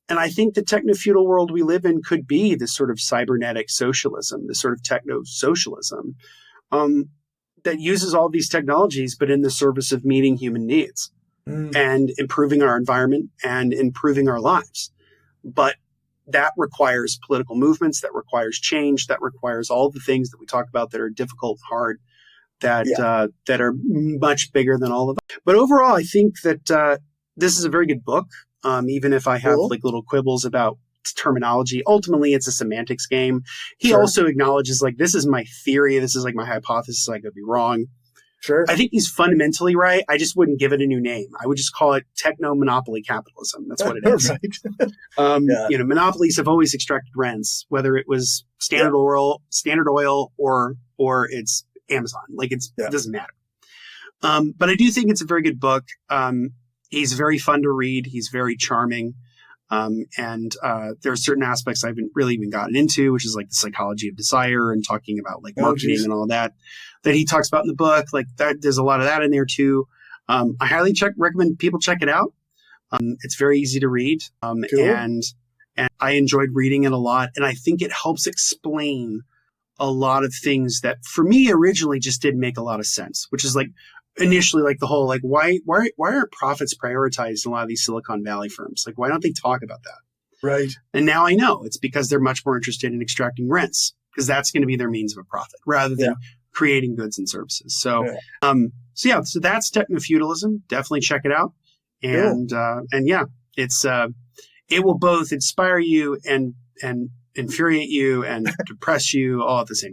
And I think the techno-feudal world we live in could be this sort of cybernetic socialism, this sort of techno-socialism that uses all these technologies, but in the service of meeting human needs and improving our environment and improving our lives. But that requires political movements, that requires change, that requires all the things that we talk about that are difficult, hard, that are much bigger than all of them. But overall, I think that this is a very good book. Even if I have like little quibbles about terminology, ultimately it's a semantics game. He also acknowledges like, this is my theory. This is like my hypothesis. I could be wrong. Sure. I think he's fundamentally right. I just wouldn't give it a new name. I would just call it techno-monopoly capitalism. That's what it is. You know, monopolies have always extracted rents, whether it was Standard Oil, or it's Amazon. Like it doesn't matter. But I do think it's a very good book. He's very fun to read. He's very charming. And there are certain aspects I haven't really even gotten into, which is like the psychology of desire and talking about like marketing and all that he talks about in the book. Like that, there's a lot of that in there too. I highly recommend people check it out. It's very easy to read. And I enjoyed reading it a lot. And I think it helps explain a lot of things that for me originally just didn't make a lot of sense, which is like, initially, like the whole, like, why aren't profits prioritized in a lot of these Silicon Valley firms? Like, why don't they talk about that? Right. And now I know it's because they're much more interested in extracting rents, because that's going to be their means of a profit rather than creating goods and services. So, so that's techno-feudalism. Definitely check it out. And, it will both inspire you and infuriate you and depress you all at the same time.